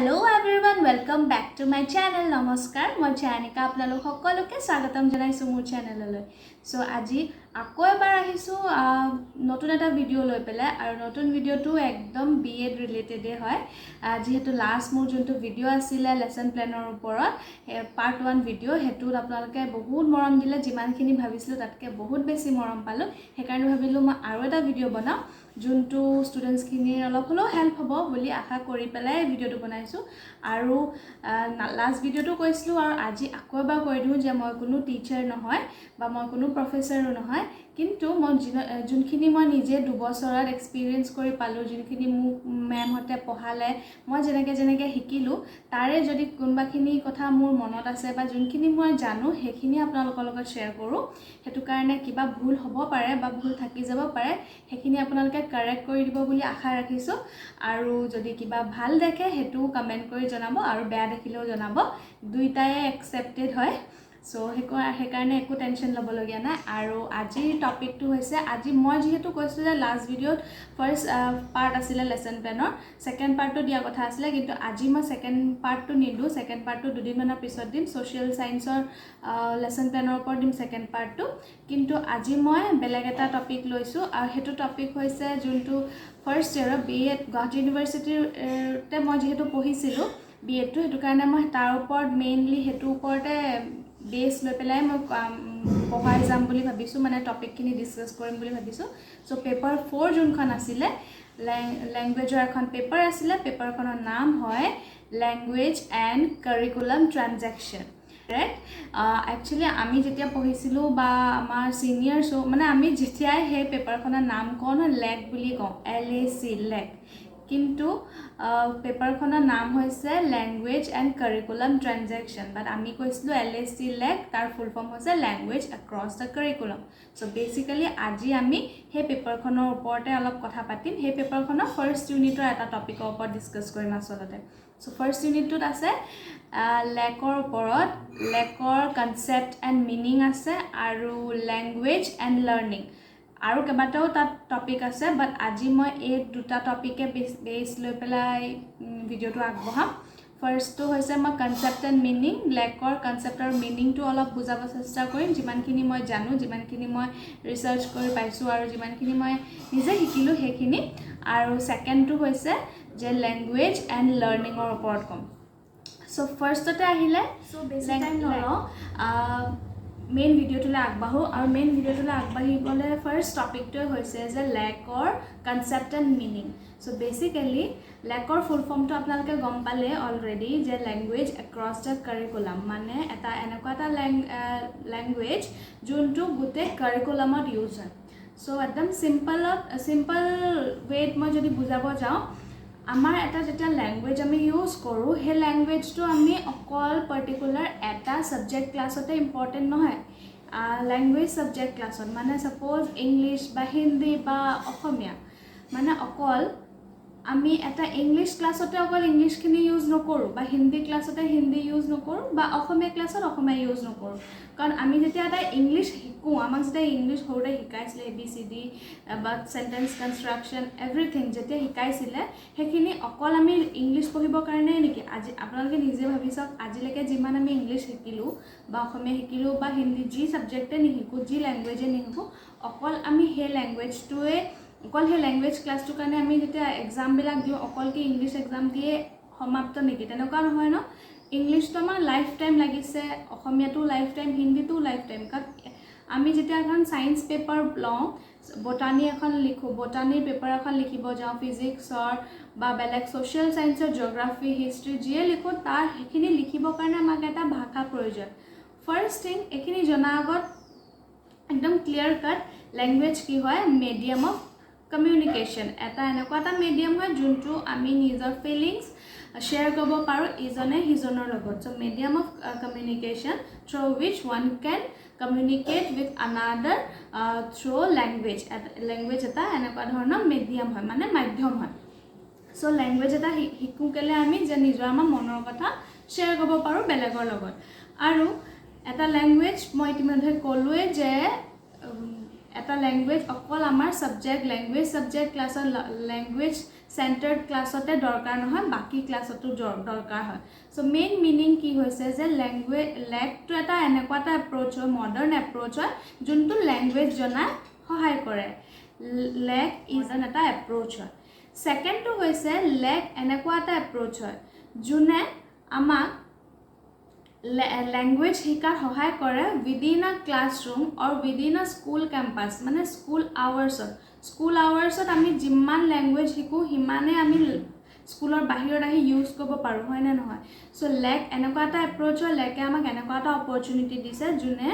Hello everyone, welcome back to my channel. Namaskar, মই চায়নিকা আপোনালোক সকলোকে স্বাগতম জনাইছো মোৰ চেনেললৈ। সো আজি আকৌ এবাৰ আহিছো নতুন এটা ভিডিও লৈ পেলাই আৰু নতুন ভিডিওটো একদম বিএড ৰিলেটেড হয়। যেহেতু লাষ্ট মোৰ যোনটো ভিডিও আছিল লেসন প্ল্যানৰ ওপৰত পাৰ্ট 1 ভিডিও হেতুত আপোনালোকে বহুত মৰম দিলে, যিমানখিনি ভাবিছিলো তাতকে বহুত বেছি মৰম পালো। সেইকাৰণে ভাবিলো মই আৰু এটা ভিডিও বনাও যোনটো ষ্টুডেন্টস খিনিৰ অলপ হলো হেল্প হ'ব বুলি আশা কৰি পেলাই ভিডিওটো বনাইছো। আৰু লাষ্ট ভিডিওটো কৈছিলো আৰু আজি আকৌ এবাৰ কৈ দিও যে মই কোনো টিচাৰ নহয় বা মই কোনো প্ৰফেসৰো নহয়, কিন্তু মই যোনখিনি মই নিজে 2 বছৰত এক্সপেৰিয়েন্স কৰি পালো, যোনখিনি মোক মেমহতে পঢ়ালে, মই যেনেকে শিকিলো, তাৰে যদি কোনবাখিনি কথা মোৰ মনত আছে বা যোনখিনি মই জানো সেইখিনি আপোনালোকৰ লগত শেয়াৰ কৰো। হেতু কাৰণে কিবা ভুল হ'ব পাৰে বা ভুল থাকি যাব পাৰে, সেইখিনি আপোনালোকে কাৰেক্ট কৰি দিব বুলি আশা ৰাখিছো। আৰু যদি কিবা ভাল দেখে হেতু কমেন্ট কৰি জনাব আৰু বেয়া দেখিলেও জনাব, দুইটাই একসেপ্টেড হয়। সো সেইকাৰণে একো টেনশন ল'ব লগিয়া নাই। আৰু আজিৰ টপিকটো হৈছে, আজি মই যেহেতু কৈছো যে লাষ্ট ভিডিওত ফাৰ্স্ট পাৰ্ট আছিল লেসন প্ল্যানৰ, সেকেন্ড পাৰ্টটো দিয়া কথা আছিল, কিন্তু আজি মই সেকেন্ড পাৰ্টটো নিদু। সেকেন্ড পাৰ্টটো দুদিন মানৰ পিছত দিম, সোশ্যাল সায়েন্সৰ লেসন প্ল্যানৰ ওপৰত দিম সেকেন্ড পাৰ্টটো। কিন্তু আজি মই বেলেগ এটা টপিক লৈছো আৰু হেতু টপিক হৈছে যোনটো ফাৰ্স্ট ইয়াৰ বিএড গুৱাহাটী ইউনিভাৰ্সিটিতে মই যেহেতু পঢ়িছিলো বিএডটো, হেতু কাৰণে মই তাৰ ওপৰত মেইনলি হেতু ওপৰতে বেস লৈ পেলাই মই পঢ়াই যাম বুলি ভাবিছো, মানে টপিকখিনি ডিসকাস কৰিম বুলি ভাবিছো। সো পেপাৰ 4 যোনখন আছিল ল্যাঙ্গুৱেজৰ এখন পেপাৰ আছিল, পেপাৰখনৰ নাম হয় ল্যাঙ্গুৱেজ এণ্ড কাৰিকুলাম ট্ৰানজেকশন। একচুৱেলি আমি যেতিয়া পঢ়িছিলো বা আমাৰ সিনিয়ৰছো, মানে আমি যেতিয়াই সেই পেপাৰখনৰ নাম কওঁ লেক বুলি কওঁ, LAC লেক, কিন্তু পেপাৰখনৰ নাম হৈছে ল্যাঙ্গুৱেজ এণ্ড কাৰিকুলাম ট্ৰানজেকশন, বাট আমি কৈছিলো LAC লেক, তাৰ ফুল ফৰ্ম হৈছে language across the curriculum. So basically আজি আমি সেই পেপাৰখনৰ ওপৰতে অলপ কথা পাতিম। সেই পেপাৰখনৰ ফাৰ্স্ট ইউনিটৰ এটা টপিকৰ ওপৰত ডিসকাস কৰিম আচলতে। সো ফাৰ্স্ট ইউনিটটোত আছে লেকৰ ওপৰত, লেকৰ কনসেপ্ট এণ্ড মিনিং আছে আৰু ল্যাঙ্গুৱেজ এণ্ড লাৰ্নিং, আৰু কেইবাটাও তাত টপিক আছে, বাট আজি মই এই দুটা টপিকে বেস লৈ পেলাই ভিডিওটো আগবঢ়াম। ফাৰ্স্টটো হৈছে মই কনসেপ্ট এণ্ড মিনিং, লেকৰ কনসেপ্ট আৰু মিনিংটো অলপ বুজাব চেষ্টা কৰিম, যিমানখিনি মই জানো, যিমানখিনি মই ৰিসাৰ্চ কৰি পাইছো আৰু যিমানখিনি মই নিজে শিকিলো সেইখিনি। আৰু সেকেন্ডটো হৈছে যে ল্যাঙ্গুৱেজ এণ্ড লাৰ্নিংৰ ওপৰত কম। সো ফাৰ্স্টতে আহিলে, সো বেছি টাইম নলওঁ, মেইন ভিডিওটোলৈ আগবাঢ়ো। আৰু মেইন ভিডিওটোলৈ আগবাঢ়িবলৈ ফাৰ্স্ট টপিকটোৱে হৈছে যে লেকৰ concept and meaning. So basically লেকৰ ফুল ফৰ্মটো আপোনালোকে গম পালে অলৰেডি, যে ল্যাঙ্গুৱেজ এক্ৰছ দ্য কাৰিকুলাম, মানে এটা এনেকুৱা এটা ল্যাঙ্গুৱেজ যোনটো গোটেই কাৰিকুলামত ইউজ হয়। সো একদম সিম্পল ৱেত মই যদি বুজাব যাওঁ, আমাৰ এটা যেতিয়া ল্যাঙ্গুৱেজ আমি ইউজ কৰোঁ, সেই ল্যাঙ্গুৱেজটো আমি অকল পাৰ্টিকুলাৰ এটা সাবজেক্ট ক্লাছতে ইম্পৰ্টেণ্ট নহয়। ল্যাঙ্গুৱেজ সাবজেক্ট ক্লাছত, মানে সাপোজ ইংলিছ বা হিন্দী বা অসমীয়া, মানে অকল আমি এটা ইংলিছ ক্লাছতে অকল ইংলিছখিনি ইউজ নকৰোঁ, বা হিন্দী ক্লাছতে হিন্দী ইউজ নকৰোঁ, বা অসমীয়া ক্লাছত অসমীয়া ইউজ নকৰোঁ। কাৰণ আমি যেতিয়া এটা ইংলিছ শিকোঁ, আমাক যেতিয়া ইংলিছ সৰুতে শিকাইছিলে ABCD বা সেন্টেন্স কনষ্ট্ৰাকশন এভৰিথিং যেতিয়া শিকাইছিলে, সেইখিনি অকল আমি ইংলিছ পঢ়িবৰ কাৰণে নেকি? আজি আপোনালোকে নিজে ভাবি চাওক, আজিলৈকে যিমান আমি ইংলিছ শিকিলো বা অসমীয়া শিকিলো বা হিন্দী, যি সাবজেক্টে নিশিকো, যি ল্যাঙ্গুৱেজে নিশিকো, অকল আমি সেই ল্যাঙ্গুৱেজটোৱে, অকল সেই ল্যাঙ্গুৱেজ ক্লাছটোৰ কাৰণে আমি যেতিয়া এক্সামবিলাক দিওঁ, অকল কি ইংলিছ এক্সাম দিয়ে সমাপ্ত নেকি? তেনেকুৱা নহয় ন। ইংলিছটো আমাৰ লাইফ টাইম লাগিছে, অসমীয়াটো লাইফ টাইম, হিন্দীটো লাইফ টাইম। কাৰণ আমি যেতিয়া এখন সায়েন্স পেপাৰ লওঁ, বটানী এখন লিখো, বটানীৰ পেপাৰ এখন লিখিব যাওঁ, ফিজিক্সৰ বা বেলেগ সোশ্যাল সায়েন্সৰ, জিঅ'গ্ৰাফি, হিষ্ট্ৰী যিয়ে লিখো, তাৰ সেইখিনি লিখিবৰ কাৰণে আমাক এটা ভাষা প্ৰয়োজন। ফাৰ্স্ট থিং, এইখিনি জনাৰ আগত একদম ক্লিয়াৰ কাট, ল্যাঙ্গুৱেজ কি হয়? Medium of communication. এটা এনেকুৱা এটা মিডিয়াম হয় যোনটো আমি নিজৰ ফিলিংছ শ্বেয়াৰ কৰিব পাৰোঁ ইজনে সিজনৰ লগত। So medium of communication through which one can communicate with another through language. Language এটা এনেকুৱা ধৰণৰ মিডিয়াম হয়, মানে মাধ্যম হয়। সো ল্যাঙ্গুৱেজ এটা শিকো কেলে আমি, যে নিজৰ আমাৰ মনৰ কথা শ্বেয়াৰ কৰিব পাৰোঁ বেলেগৰ লগত। আৰু এটা ল্যাঙ্গুৱেজ মই ইতিমধ্যে ক'লোৱে যে এটা ল্যাঙ্গুৱেজ অকল আমাৰ সাবজেক্ট, ল্যাঙ্গুৱেজ সাবজেক্ট ক্লাছৰ ল্যাঙ্গুৱেজ চেণ্টাৰ্ড ক্লাছতে দৰকাৰ নহয় বাকী ক্লাছতো দৰকাৰ হয় সো মেইন মিনিং কি হৈছে যে লেকটো এটা এনেকুৱা এটা এপ্ৰ'চ হয় মডাৰ্ণ এপ্ৰ'চ হয় যোনটো লেংগুৱেজ জনা সহায় কৰে লেক ইজ এটা এপ্ৰ'চ হয় সেকেণ্ডটো হৈছে লেক এনেকুৱা এটা এপ্ৰ'চ হয় যোনে আমাক লেংগুৱেজ শিকাৰ সহায় কৰে within a classroom or within a school campus মানে স্কুল আৱাৰ্ছত আমি যিমান লেংগুৱেজ শিকোঁ সিমানে আমি স্কুলৰ বাহিৰত আহি ইউজ কৰিব পাৰোঁ হয় নে নহয় সো লেক এনেকুৱা এটা এপ্ৰ'চ হয় লেকে আমাক এনেকুৱা এটা অপৰচুনিটি দিছে যোনে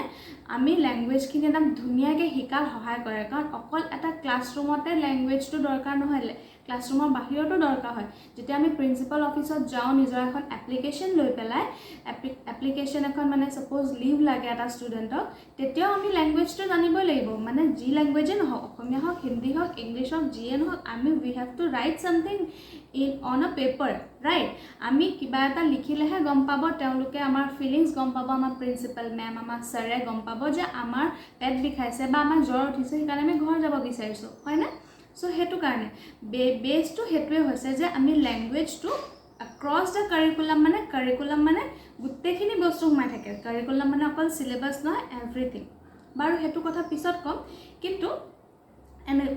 আমি লেংগুৱেজখিনি একদম ধুনীয়াকৈ শিকাত সহায় কৰে কাৰণ অকল এটা ক্লাছৰুমতে লেংগুৱেজটো দৰকাৰ নহয় ক্লাছৰুমৰ বাহিৰতো দৰকাৰ হয় যেতিয়া আমি প্ৰিন্সিপাল অফিচত যাওঁ নিজৰ এখন এপ্লিকেশ্যন লৈ পেলাই এপ্লিকেশ্যন এখন মানে সাপোজ লিভ লাগে এটা ষ্টুডেণ্টক তেতিয়াও আমি লেংগুৱেজটো জানিবই লাগিব মানে যি লেংগুৱেজে নহওক অসমীয়া হওক হিন্দী হওক ইংলিছ হওক যিয়ে নহওক আমি we have to write something on a paper right আমি কিবা এটা লিখিলেহে গম পাব তেওঁলোকে আমাৰ ফিলিংছ গম পাব আমাৰ প্ৰিন্সিপাল মেম আমাৰ ছাৰে গম পাব যে আমাৰ পেট বিষাইছে বা আমাৰ জ্বৰ উঠিছে সেইকাৰণে আমি ঘৰ যাব বিচাৰিছোঁ হয়নে সো সেইটো কাৰণে বেছটো সেইটোৱে হৈছে যে আমি লেংগুৱেজটো across the curriculum মানে গোটেইখিনি বস্তু সোমাই থাকে কাৰিকুলাম মানে অকল সিলেবাস নহয় এভৰিথিং বাৰু হেতু কথা পিছত কম কিন্তু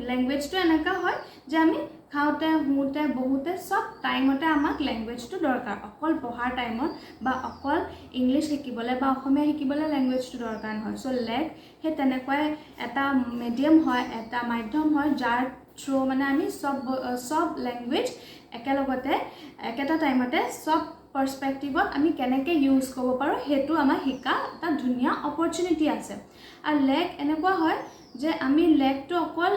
লেংগুৱেজটো এনেকা হয় যে আমি খাওঁতে শুওঁতে বহুতে সব টাইমতে আমাক লেংগুৱেজটো দৰকাৰ অকল পঢ়াৰ টাইমত বা অকল ইংলিছ শিকিবলৈ বা অসমীয়া শিকিবলৈ লেংগুৱেজটো দৰকাৰ নহয় সো লেক হে তেনেকৈ এটা মিডিয়াম হয় এটা মাধ্যম হয় যাৰ থ্ৰু মানে আমি সব লেংগুৱেজ একেলগতে একেটা টাইমতে সব পাৰ্সপেক্টিভত আমি কেনেকৈ ইউজ কৰিব পাৰোঁ হেতু আমাৰ শিকা এটা ধুনীয়া অপৰচুনিটি আছে আৰু লেক এনেকুৱা হয় যে আমি লেকটো অকল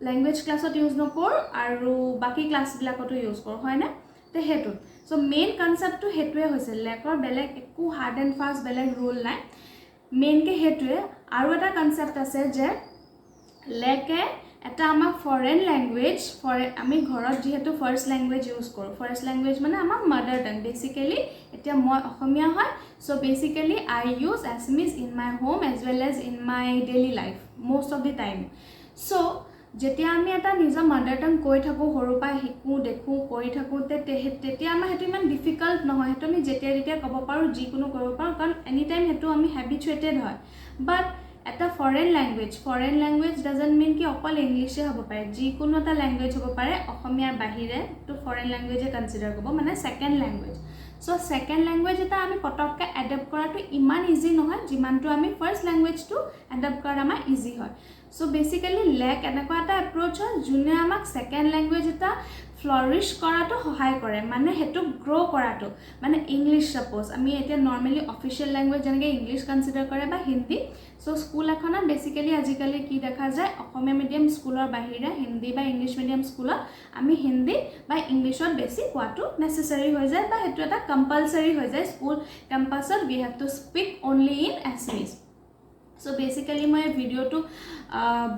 লেংগুৱেজ ক্লাছত ইউজ নকৰোঁ আৰু বাকী ক্লাছবিলাকতো ইউজ কৰোঁ হয়নে তো সেইটো সো মেইন কনচেপ্টটো সেইটোৱে হৈছে লেকৰ বেলেগ একো হাৰ্ড এণ্ড ফাষ্ট বেলেগ ৰুল নাই মেইনকৈ সেইটোৱে আৰু এটা কনচেপ্ট আছে যে লেকে এটা আমাৰ ফৰেন লেংগুৱেজ আমি ঘৰত যিহেতু ফাৰ্ষ্ট লেংগুৱেজ ইউজ কৰোঁ ফাৰ্ষ্ট লেংগুৱেজ মানে আমাৰ মাদাৰ টাং বেচিকেলি এতিয়া মই অসমীয়া হয় so basically I use Assamese in my home as well as in my daily life most of the time so যেতিয়া আমি এটা নিজৰ মাদাৰ টাং কৈ থাকোঁ সৰুৰ পৰা শিকোঁ দেখোঁ কৰি থাকোঁ তেতিয়া আমাৰ সেইটো ইমান ডিফিকাল্ট নহয় সেইটো আমি যেতিয়া ক'ব পাৰোঁ যিকোনো কৰিব পাৰোঁ কাৰণ এনি টাইম সেইটো আমি হেবিচুৱেটেড হয় বাট এটা ফৰেন লেংগুৱেজ ডাজন্ট মিন কি অকল ইংলিছে হ'ব পাৰে যিকোনো এটা লেংগুৱেজ হ'ব পাৰে অসমীয়াৰ বাহিৰে তো ফৰেন লেংগুৱেজে কনচিডাৰ কৰিব মানে second language so second language এটা আমি পটককৈ এডপ্ট কৰাটো ইমান ইজি নহয় যিমানটো আমি ফাৰ্ষ্ট লেংগুৱেজটো এডপ্ট কৰাত আমাৰ ইজি হয় সো বেচিকেলি লেক এনেকুৱা এটা এপ্ৰ'চ হয় যোনে আমাক সেকেন্ড লেংগুৱেজ এটা ফ্লৰিছ কৰাটো সহায় কৰে মানে হেতু গ্ৰো কৰাটো মানে ইংলিছ সাপোজ আমি এতিয়া নৰ্মেলি অফিচিয়েল লেংগুৱেজ যেনেকৈ ইংলিছ কনচিডাৰ কৰে বা হিন্দী সো স্কুল এখনত বেচিকেলি আজিকালি কি দেখা যায় অসমীয়া মিডিয়াম স্কুলৰ বাহিৰে হিন্দী বা ইংলিছ মিডিয়াম স্কুলত আমি হিন্দী বা ইংলিছত বেছি কোৱাটো নেচেচাৰি হৈ যায় বা সেইটো এটা কম্পালচাৰি হৈ যায় স্কুল কেম্পাছত we have to speak only in Assamese so basically মই ভিডিঅ'টো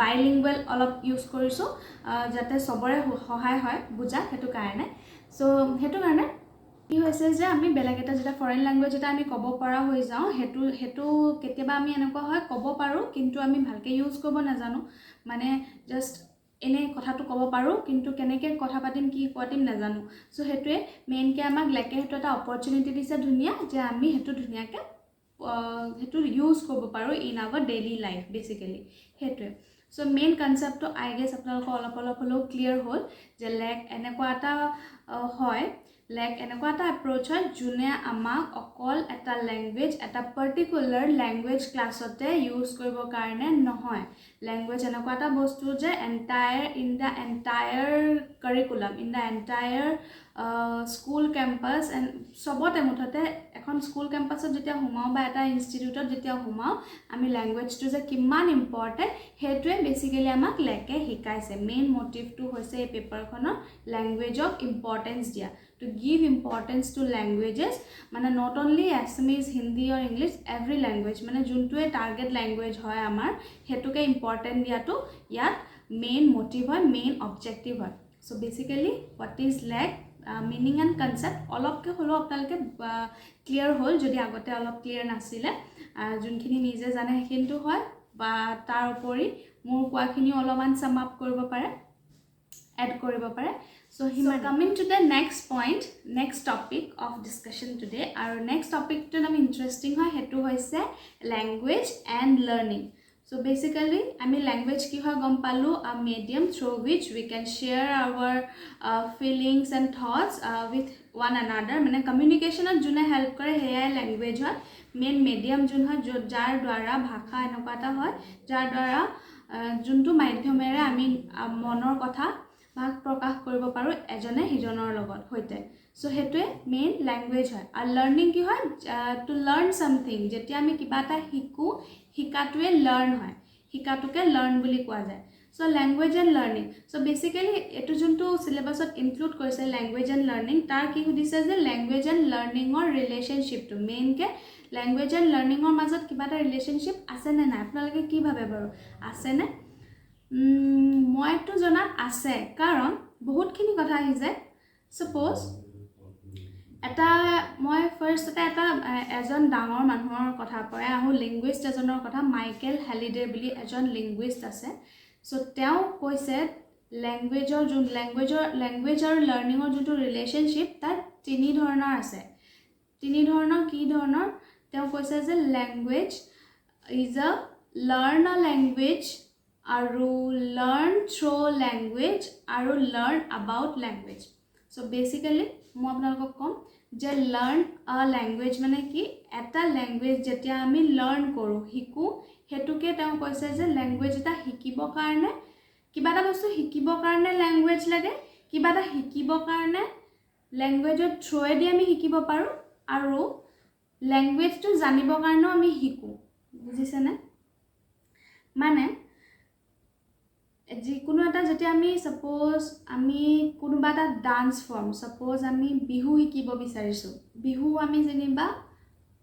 বাইলিংগুৱেল অলপ ইউজ কৰিছোঁ যাতে সবৰে সহায় হয় বুজা সেইটো কাৰণে সো সেইটো কাৰণে কি হৈছে যে আমি বেলেগ এটা যেতিয়া ফৰেন লেংগুৱেজ এটা আমি ক'ব পৰা হৈ যাওঁ সেইটো কেতিয়াবা আমি এনেকুৱা হয় ক'ব পাৰোঁ কিন্তু আমি ভালকৈ ইউজ কৰিব নাজানো মানে জাষ্ট এনে কথাটো ক'ব পাৰোঁ কিন্তু কেনেকৈ কথা পাতিম কি পাতিম নাজানো সো সেইটোৱে মেইনকৈ আমাক লেকে সেইটো এটা অপৰচুনিটি দিছে ধুনীয়া যে আমি সেইটো ধুনীয়াকৈ সেইটো ইউজ কৰিব পাৰোঁ in our daily life basically সেইটোৱে সো মেইন কনচেপ্টটো আই গেছ আপোনালোকৰ অলপ হ'লেও ক্লিয়াৰ হ'ল যে লেক এনেকুৱা এটা হয় লেক এনেকুৱা এটা এপ্ৰ'চ হয় যোনে আমাক অকল এটা লেংগুৱেজ এটা পাৰ্টিকুলাৰ লেংগুৱেজ ক্লাছতে ইউজ কৰিবৰ কাৰণে নহয় লেংগুৱেজ এনেকুৱা এটা বস্তু যে in the entire curriculum in the entire school campus and চবতে মুঠতে এখন স্কুল কেম্পাছত যেতিয়া সোমাওঁ বা এটা ইনষ্টিটিউটত যেতিয়া সোমাওঁ আমি লেংগুৱেজটো যে কিমান ইম্পৰ্টেণ্ট সেইটোৱে বেচিকেলি আমাক লেকে শিকাইছে মেইন মটিভটো হৈছে এই পেপাৰখনৰ লেংগুৱেজক ইম্পৰ্টেঞ্চ দিয়া to give importance to languages মানে not only Assamese Hindi or English every language মানে যোনটোৱে টাৰ্গেট লেংগুৱেজ হয় আমাৰ হেতুকে ইম্পৰ্টেন্ট দিয়াটো ইয়াত মেইন মোটিভ হয় মেইন অবজেক্টিভ হয় so basically what is lake meaning and concept অলপকৈ হ'লেও আপোনালোকে ক্লিয়াৰ হ'ল যদি আগতে অলপ ক্লিয়াৰ নাছিলে যোনখিনি নিজে জানে সেইখিনিটো হয় বা তাৰ উপৰি মোৰ কোৱাখিনি অলপমান সাম আপ কৰিব পাৰে এড কৰিব পাৰে So coming to the next point, next topic of discussion today. Our next topic to nam interesting hoy hetu hoise language and learning. So basically I mean language ki hoy gom palu a medium through which we can share our feelings and thoughts with one another. Mane communication june help kore heya language hoy. Main medium jun hoy jar dwara bhasha enokata hoy jar dwara juntu মাধ্যমেৰে আমি মনৰ কথা ভাগ প্ৰকাশ কৰিব পাৰো এজনে হিজনৰ লগত হৈতে সো হেতুৱে মেইন ল্যাঙ্গুৱেজ হয় আৰু লাৰ্নিং কি হয় টু লাৰ্ন সামথিং যেতিয়া আমি কিবা এটা শিকো শিকাটোৱে লাৰ্ন হয় শিকাটোকে লাৰ্ন বুলি কোৱা যায় so language and learning so basically এটো যোনটো সিলেবাসত ইনক্লুড কৰিছে ল্যাঙ্গুৱেজ এণ্ড লাৰ্নিং তাৰ কি সুধিছে যে ল্যাঙ্গুৱেজ এণ্ড লাৰ্নিংৰ ৰিলেশনশিপটো মেইন কে ল্যাঙ্গুৱেজ এণ্ড লাৰ্নিংৰ মাজত কিবা এটা ৰিলেশনশিপ আছে নে নাই আপোনালোকে কি ভাবে বাৰু আছে নে মইটো জনাত আছে কাৰণ বহুতখিনি কথা আহি যায় সপোজ এটা মই ফাৰ্স্ট এটা এজন ডাঙৰ মানুহৰ কথা পৰাই আহো লিংগুইষ্ট এজনৰ কথা মাইকেল হেলিডে বুলি এজন লিংগুইষ্ট আছে সো তেওঁ কৈছে ল্যাঙ্গুৱেজ আৰু লাৰ্নিংৰ যোনটো ৰিলেশনশিপ তাৰ তিনি ধৰণৰ আছে তিনি ধৰণৰ কি ধৰণৰ তেওঁ কৈছে যে ল্যাঙ্গুৱেজ ইজ আ লাৰ্ন আ ল্যাঙ্গুৱেজ আৰু learn through language আৰু learn about language so basically মই আপোনালোকক কম যে learn a language মানে কি এটা language যেতিয়া আমি learn কৰো শিকো হেতুকে তেওঁ কৈছে যে language এটা শিকিব কাৰণে কিবা এটা বস্তু শিকিব কাৰণে language লাগে কিবা এটা শিকিব কাৰণে language ৰ থ্ৰুৱে দি আমি শিকিব পাৰো আৰু language টো জানিব কাৰণেও আমি শিকো বুজিছে নে মানে যিকোনো এটা যেতিয়া আমি সপোজ আমি কোনোবা এটা ডান্স ফৰ্ম সপোজ আমি বিহু শিকিব বিচাৰিছো বিহু আমি যেনিবা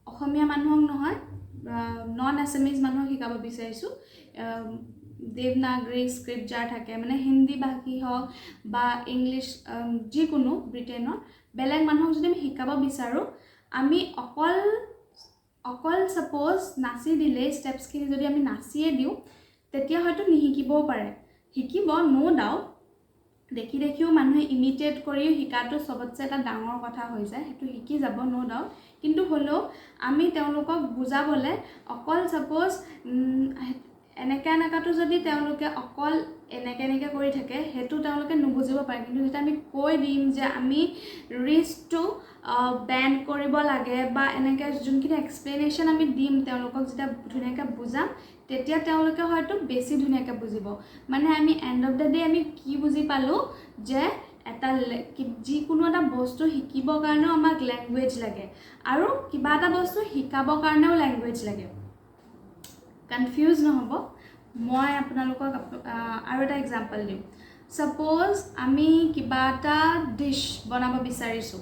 অসমীয়া মানুহক নহয় নন এছামিজ মানুহক শিকাব বিচাৰিছো দেৱনাগৰী স্ক্ৰিপ্ট যাৰ থাকে মানে হিন্দী ভাষী হওক বা ইংলিছ যিকোনো ব্ৰিটেনৰ বেলেগ মানুহক যদি আমি শিকাব বিচাৰো আমি অকল সপোজ নাচি দিলে ষ্টেপছখিনি যদি আমি নাচিয়ে দিও তেতিয়া হয়তো নিশিকিবও পাৰে শিকিব নো ডাউট দেখি দেখিও মানুহে ইমিটেট কৰি শিকাটো সবতছে এটা ডাঙৰ কথা হৈ যায় হেতু শিকি যাব নো ডাউট কিন্তু হলো আমি তেওঁলোকক বুজাবলে অকল সপোজ এনেকাটো যদি তেওঁলোকে অকল এনেকে কৰি থাকে হেতু তেওঁলোকে নুবুজিব পাৰে কিন্তু যেতিয়া আমি কৈ দিম যে আমি ৰিস্কটো ব্যান কৰিব লাগে বা এনেকে যোনখিনি এক্সপ্লেনেশন আমি দিম তেওঁলোকক যেতিয়া ধুনীয়াকৈ বুজাম তেতিয়া তেওঁলোকে হয়তো বেছি ধুনীয়াকৈ বুজিব মানে আমি এন্ড অফ দা ডে আমি কি বুজি পালো যে এটা যিকোনো এটা বস্তু শিকিব কাৰণেও আমাক ল্যাঙ্গুৱেজ লাগে আৰু কিবা এটা বস্তু শিকাব কাৰণেও ল্যাঙ্গুৱেজ লাগে কনফিউজ নহব মই আপোনালোকক আৰু এটা এক্সাম্পল দিম সপোজ আমি কিবা এটা ডিশ বনাব বিচাৰিছো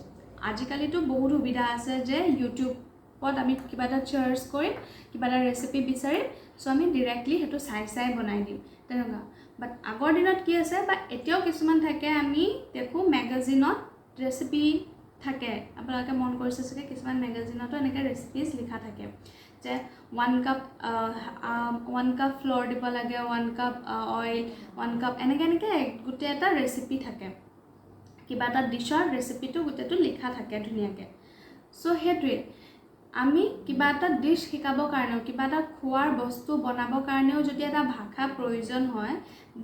আজিকালিতো বহুত সুবিধা আছে যে ইউটিউবত আমি কিবা এটা চাৰ্চ কৰি কিবা এটা ৰেচিপি বিচাৰি সো আমি ডাইৰেক্টলি হেতু চাই বনাই দিম তেনেকা বাট আগৰ দিনত কি আছে বা এতিয়াও কিছুমান থাকে আমি দেখো ম্যাগাজিনত ৰেচিপি থাকে আপোনালোকে মন কৰিছে চাগে কিছুমান ম্যাগাজিনতো এনেকা ৰেচিপিজ লিখা থাকে যে 1 কাপ ফ্লোৰ দিব লাগে 1 কাপ অইল 1 কাপ এনেকে গুটে এটা ৰেচিপি থাকে কিবা এটা ডিশৰ ৰেচিপিটো গুটেটো লিখা থাকে ধুনীয়াকৈ সো হেতুৱে আমি কিবা এটা ডিশ শিকাব কাৰণেও কিবা এটা খোৱাৰ বস্তু বনাব কাৰণেও যদি এটা ভাষা প্ৰয়োজন হয়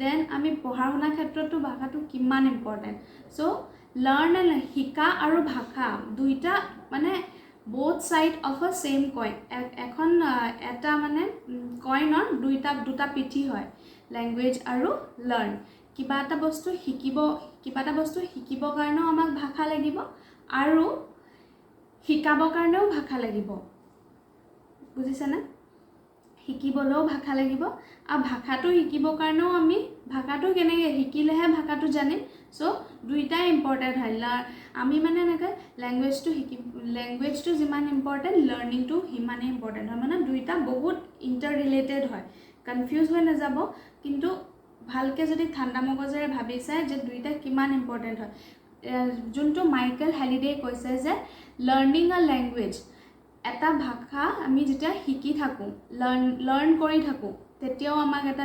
দেন আমি পঢ়া শুনা ক্ষেত্ৰতো ভাষাটো কিমান ইম্পৰ্টেন্ট সো লাৰ্ন এণ্ড শিকা আৰু ভাষা দুইটা মানে both side of a same coin এখন এটা মানে কইনৰ দুটা পিঠি হয় ল্যাঙ্গুৱেজ আৰু লাৰ্ন কিবা এটা বস্তু শিকিব কাৰণেও আমাক ভাষা লাগিব আৰু শিকাব কাৰণেও ভাষা লাগিব বুজিছে না শিকিবলৈও ভাষা লাগিব আৰু ভাষাটো শিকিব কাৰণেও আমি ভাষাটো কেনেকৈ শিকিলেহে ভাষাটো জানিম সো দুইটাই ইম্পৰ্টেন্ট হয় আমি মানে এনেকৈ ল্যাঙ্গুৱেজটো যিমান ইম্পৰ্টেন্ট লাৰ্নিংটো সিমানে ইম্পৰ্টেন্ট হয় মানে দুইটা বহুত ইন্টাৰ ৰিলেটেড হয় কনফিউজ হৈ নাযাব কিন্তু ভালকে যদি ঠাণ্ডা মগজেৰে ভাবি চাই যে দুইটা কিমান ইম্পৰ্টেন্ট হয় যোনটো মাইকেল হেলিডে কৈছে যে লাৰ্নিং আ ল্যাঙ্গুৱেজ এটা ভাষা আমি যেতিয়া শিকি থাকো লাৰ্ন কৰি থাকো তেতিয়াও আমাক এটা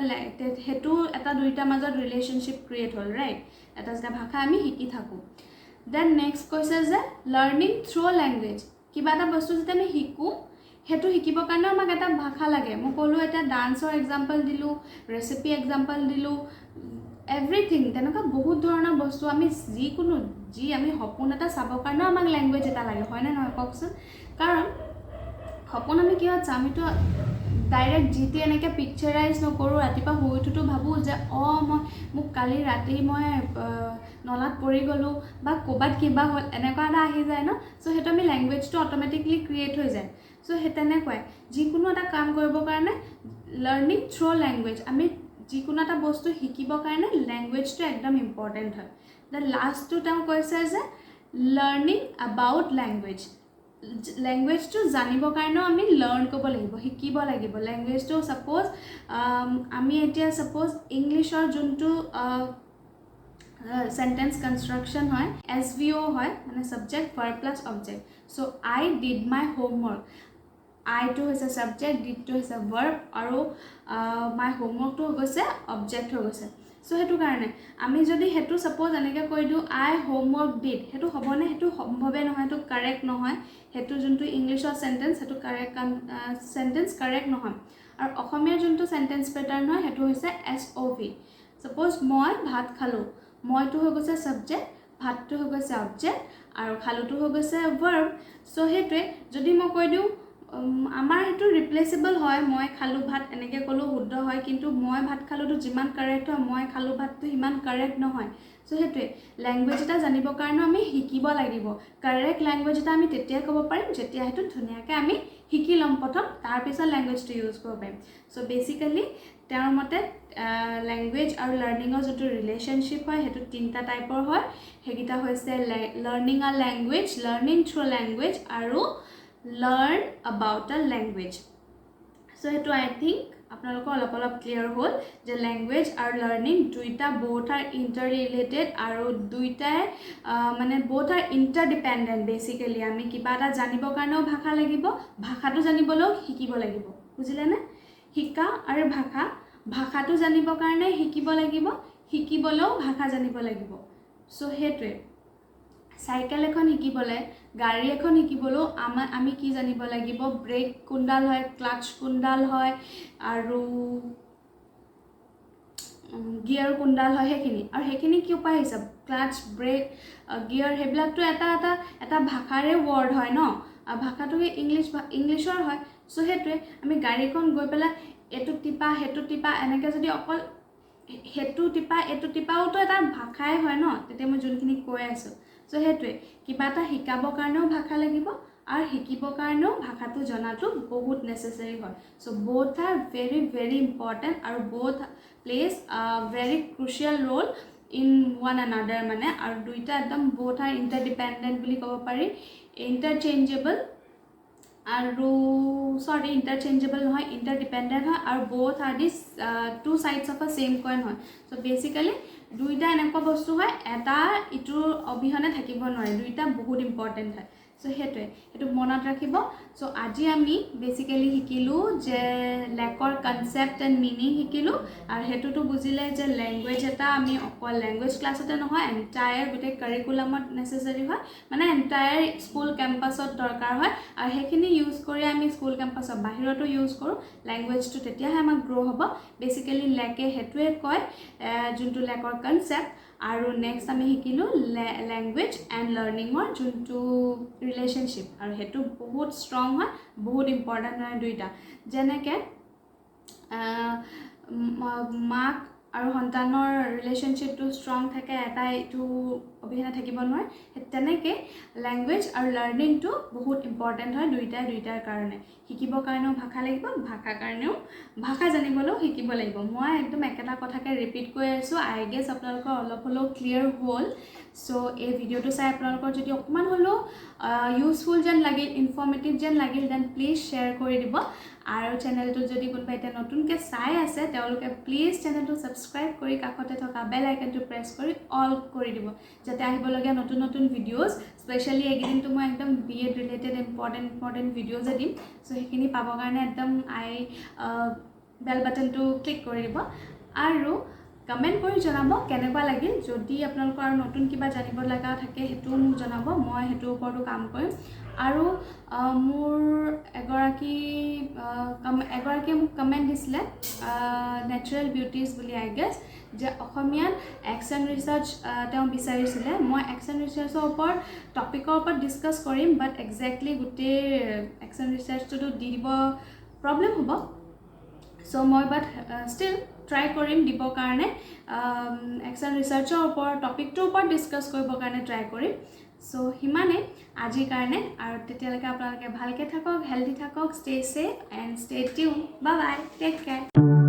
হেতু এটা দুইটা মাজত ৰিলেশনশিপ ক্ৰিয়েট হ'ল ৰাইট এটা যেটা ভাষা আমি শিকি থাকোঁ দেন নেক্সট কৈছে যে লাৰ্নিং থ্ৰু লেংগুৱেজ কিবা এটা বস্তু যেতিয়া আমি শিকোঁ হেতু শিকিবৰ কাৰণে আমাক এটা ভাষা লাগে মই ক'লোঁ এটা ডান্সৰ এক্সাম্পল দিলোঁ ৰেচিপি এক্সাম্পল দিলোঁ এভৰিথিং তেনেকুৱা বহুত ধৰণৰ বস্তু আমি যিকোনো যি আমি সপোন এটা চাবৰ কাৰণেও আমাক লেংগুৱেজ এটা লাগে হয়নে নহয় কওকচোন কাৰণ সপোন আমি কিহত চাম আমিতো ডাইৰেক্ট যিটি এনেকৈ পিকচাৰাইজ নকৰোঁ ৰাতিপুৱা শুই উঠোঁতো ভাবোঁ যে মোক কালি ৰাতি মই নলাত পৰি গ'লোঁ বা ক'ৰবাত কিবা হ'ল এনেকুৱা এটা আহি যায় ন চ' সেইটো আমি লেংগুৱেজটো অট'মেটিকলি ক্ৰিয়েট হৈ যায় চ' সেই তেনেকুৱাই যিকোনো এটা কাম কৰিবৰ কাৰণে লাৰ্নিং থ্ৰু লেংগুৱেজ আমি যিকোনো এটা বস্তু শিকিবৰ কাৰণে লেংগুৱেজটো একদম ইম্পৰ্টেণ্ট হয় দেন লাষ্টটো তেওঁ কৈছে যে লাৰ্নিং এবাউট লেংগুৱেজ লেংগুৱেজটো জানিবৰ কাৰণেও আমি লাৰ্ণ কৰিব লাগিব শিকিব লাগিব লেংগুৱেজটো ছাপ'জ আমি এতিয়া ছাপ'জ ইংলিছৰ যোনটো সেন্টেন্স কনষ্ট্ৰাকশ্যন হয় SVO হয় মানে subject verb plus object so' I did my homework আইটো হৈছে সাবজেক্ট ডিডটো হৈছে ভাৰ্ব আৰু মাই হোমৱৰ্কটো হৈছে অবজেক্ট হৈ গৈছে চ' সেইটো কাৰণে আমি যদি সেইটো ছাপ'জ এনেকৈ কৈ দিওঁ আই হোমৱৰ্ক ডিড সেইটো হ'বনে সেইটো সম্ভৱে নহয় সেইটো কাৰেক্ট নহয় সেইটো যোনটো ইংলিছৰ সেন্টেন্স সেইটো কাৰেক্ট সেন্টেন্স কাৰেক্ট নহয় আৰু অসমীয়াৰ যোনটো সেন্টেন্স পেটাৰ্ণ হয় সেইটো হৈছে SOV ছাপ'জ মই ভাত খালোঁ মইটো হৈ গৈছে সাবজেক্ট ভাতটো হৈ গৈছে অবজেক্ট আৰু খালোটো হৈ গৈছে ভাৰ্ব চ' সেইটোৱে যদি মই কৈ দিওঁ আমাৰ সেইটো ৰিপ্লেচেবল হয় মই খালোঁ ভাত এনেকৈ ক'লেও শুদ্ধ হয় কিন্তু মই ভাত খালোঁতো যিমান কাৰেক্ট হয় মই খালোঁ ভাতটো সিমান কাৰেক্ট নহয় চ' সেইটোৱে লেংগুৱেজ এটা জানিবৰ কাৰণেও আমি শিকিব লাগিব কাৰেক্ট লেংগুৱেজ এটা আমি তেতিয়াই ক'ব পাৰিম যেতিয়া সেইটো ধুনীয়াকৈ আমি শিকি ল'ম প্ৰথম তাৰপিছত লেংগুৱেজটো ইউজ কৰিব পাৰিম চ' বেচিকেলি তেওঁৰ মতে লেংগুৱেজ আৰু লাৰ্ণিঙৰ যোনটো ৰিলেশ্যনশ্বিপ হয় সেইটো তিনিটা টাইপৰ হয় সেইকেইটা হৈছে লাৰ্ণিং আ লেংগুৱেজ লাৰ্ণিং থ্ৰু লেংগুৱেজ আৰু লাৰ্ণ এবাউট আ লেংগুৱেজ চ' সেইটো আই থিংক আপোনালোকৰ অলপ ক্লিয়াৰ হ'ল যে লেংগুৱেজ আৰু লাৰ্ণিং দুইটা both are interrelated আৰু দুইটাই মানে both are interdependent বেচিকেলি আমি কিবা এটা জানিবৰ কাৰণেও ভাষা লাগিব ভাষাটো জানিবলৈও শিকিব লাগিব বুজিলেনে শিকা আৰু ভাষাটো জানিবৰ কাৰণে শিকিব লাগিব শিকিবলৈও ভাষা জানিব লাগিব চ' সেইটোৱে সাইকেল এখন শিকিবলৈ গাড়ী এখন শিকিবলৈও আমি কি জানিব লাগিব ব্ৰেক কোনডাল হয় ক্লাচ কোনডাল হয় আৰু গিয়াৰ কোনডাল হয় সেইখিনি কি উপায় হিচাপ ক্লাচ ব্ৰেক গিয়াৰ সেইবিলাকতো এটা ভাষাৰে ৱৰ্ড হয় ন ভাষাটো ইংলিছৰ হয় চ' সেইটোৱে আমি গাড়ীখন গৈ পেলাই এইটো টিপা সেইটো টিপা এনেকৈ যদি অকল সেইটো টিপা এইটো টিপাওতো এটা ভাষাই হয় ন তেতিয়া মই যোনখিনি কৈ আছোঁ চ' সেইটোৱে কিবা এটা শিকাবৰ কাৰণেও ভাষা লাগিব আৰু শিকিবৰ কাৰণেও ভাষাটো জনাটো বহুত নেচেচাৰী হয় চ' both are very very important আৰু both plays a very crucial role in one another মানে আৰু দুইটা একদম both are interdependent বুলি ক'ব পাৰি interchangeable আৰু interchangeable নহয় interdependent হয় আৰু both are the two sides of a same coin হয় so basically দুইটা এনেকুৱা বস্তু হয় এটা ইটোৰ অবিহনে থাকিব নোৱাৰে দুইটা বহুত ইম্পৰ্টেণ্ট হয় চ' সেইটো মনত ৰাখিব চ' আজি আমি বেচিকেলি শিকিলোঁ যে লেকৰ কনচেপ্ট এণ্ড মিনিং শিকিলোঁ আৰু সেইটোতো বুজিলে যে লেংগুৱেজ এটা আমি অকল লেংগুৱেজ ক্লাছতে নহয় এণ্টায়াৰ গোটেই কাৰিকুলামত নেচেচাৰী হয় মানে এণ্টায়াৰ স্কুল কেম্পাছত দৰকাৰ হয় আৰু সেইখিনি ইউজ কৰি আমি স্কুল কেম্পাছৰ বাহিৰতো ইউজ কৰোঁ লেংগুৱেজটো তেতিয়াহে আমাক গ্ৰ' হ'ব বেচিকেলি লেকে সেইটোৱে কয় যোনটো লেকৰ কনচেপ্ট আৰু নেক্সট আমি শিকিলোঁ লেংগুৱেজ এণ্ড লাৰ্ণিঙৰ যোনটো ৰিলেশ্যনশ্বিপ আৰু সেইটো বহুত ষ্ট্ৰং হয় বহুত ইম্পৰ্টেণ্ট হয় দুইটা যেনেকৈ মাক আৰু সন্তানৰ ৰিলেশ্যনশ্বিপটো ষ্ট্ৰং থাকে এটা এইটো অবিহনে থাকিব নোৱাৰে তেনেকৈ লেংগুৱেজ আৰু লাৰ্ণিংটো বহুত ইম্পৰ্টেণ্ট হয় দুইটাৰ কাৰণে শিকিবৰ কাৰণেও ভাষা লাগিব ভাষা জানিবলৈও শিকিব লাগিব মই একদম একেটা কথাকে ৰিপিট কৰি আছোঁ আই গেছ আপোনালোকৰ অলপ হ'লেও ক্লিয়াৰ হ'ল চ' এই ভিডিঅ'টো চাই আপোনালোকৰ যদি অকণমান হ'লেও ইউজফুল যেন লাগিল ইনফৰ্মেটিভ যেন লাগিল দেন প্লিজ শ্বেয়াৰ কৰি দিব আৰু চেনেলটো যদি কোনোবা এতিয়া নতুনকৈ চাই আছে তেওঁলোকে প্লিজ চেনেলটো ছাবস্ক্ৰাইব কৰি কাষতে থকা বেল আইকনটো প্ৰেছ কৰি অল কৰি দিব যাতে আহিবলগীয়া নতুন ভিডিঅ'জ স্পেচিয়েলি এইকেইদিনটো মই একদম BEd ৰিলেটেড ইম্পৰ্টেণ্ট ভিডিঅ'জে দিম চ' সেইখিনি পাবৰ কাৰণে একদম বেল বাটনটো ক্লিক কৰি দিব আৰু কমেণ্ট কৰি জনাব কেনেকুৱা লাগিল যদি আপোনালোকৰ আৰু নতুন কিবা জানিব লগা থাকে হেতুও মোক জনাব মই হেতুৰ ওপৰতো কাম কৰিম আৰু মোৰ এগৰাকীয়ে মোক কমেণ্ট দিছিলে নেচাৰেল বিউটিজ বুলি আই গেছ যে অসমীয়াত একশ্যন ৰিচাৰ্চ তেওঁ বিচাৰিছিলে মই একশ্যন ৰিচাৰ্চৰ ওপৰত টপিকৰ ওপৰত ডিছকাছ কৰিম বাট একজেক্টলি গোটেই একশ্যন ৰিচাৰ্চটোতো দি দিব প্ৰব্লেম হ'ব চ' মই বাট ষ্টিল ট্ৰাই কৰিম দিবৰ কাৰণে একশ্যন ৰিচাৰ্চৰ ওপৰত টপিকটোৰ ওপৰত ডিছকাছ কৰিবৰ কাৰণে ট্ৰাই কৰিম চ' সিমানেই আজিৰ কাৰণে আৰু তেতিয়ালৈকে আপোনালোকে ভালকৈ থাকক হেল্ডি থাকক stay safe and stay tuned bye bye take care